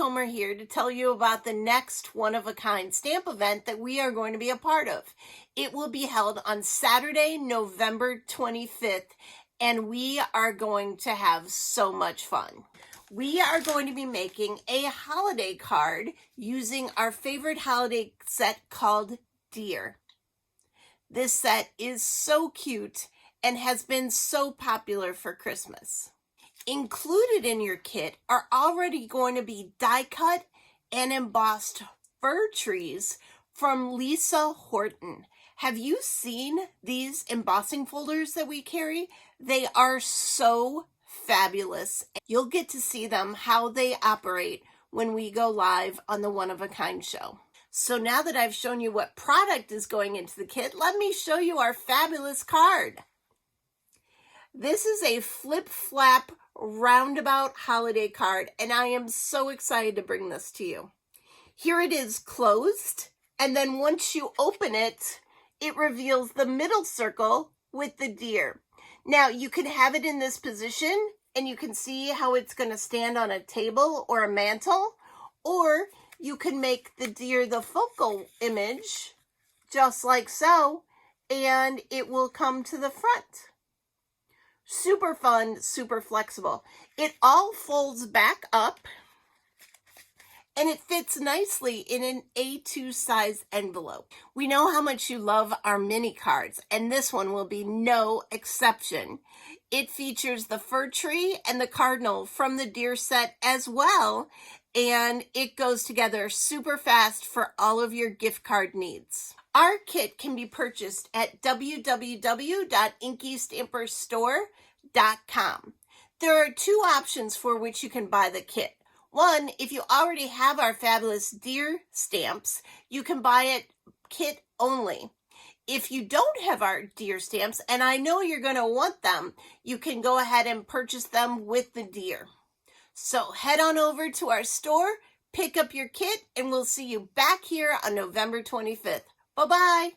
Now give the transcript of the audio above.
Homer here to tell you about the next one-of-a-kind stamp event that we are going to be a part of. It will be held on Saturday, November 25th, and we are going to have so much fun. We are going to be making a holiday card using our favorite holiday set called Deer. This set is so cute and has been so popular for Christmas. Included in your kit are already going to be die cut and embossed fir trees from Lisa Horton. Have you seen these embossing folders that we carry? They are so fabulous. You'll get to see them, how they operate when we go live on the One of a Kind show. So now that I've shown you what product is going into the kit, let me show you our fabulous card. This is a flip-flap roundabout holiday card, and I am so excited to bring this to you. Here it is closed, and then once you open it, it reveals the middle circle with the deer. Now, you can have it in this position, and you can see how it's going to stand on a table or a mantle, or you can make the deer the focal image, just like so, and it will come to the front. Super fun, super flexible. It all folds back up, and it fits nicely in an A2 size envelope. We know how much you love our mini cards, and this one will be no exception. It features the fir tree and the cardinal from the deer set as well, and it goes together super fast for all of your gift card needs. Our kit can be purchased at www.InkyStamperstore.com. There are two options for which you can buy the kit. One, if you already have our fabulous deer stamps, you can buy it kit only. If you don't have our deer stamps, and I know you're going to want them, you can go ahead and purchase them with the deer. So head on over to our store, pick up your kit, and we'll see you back here on November 25th. Bye-bye.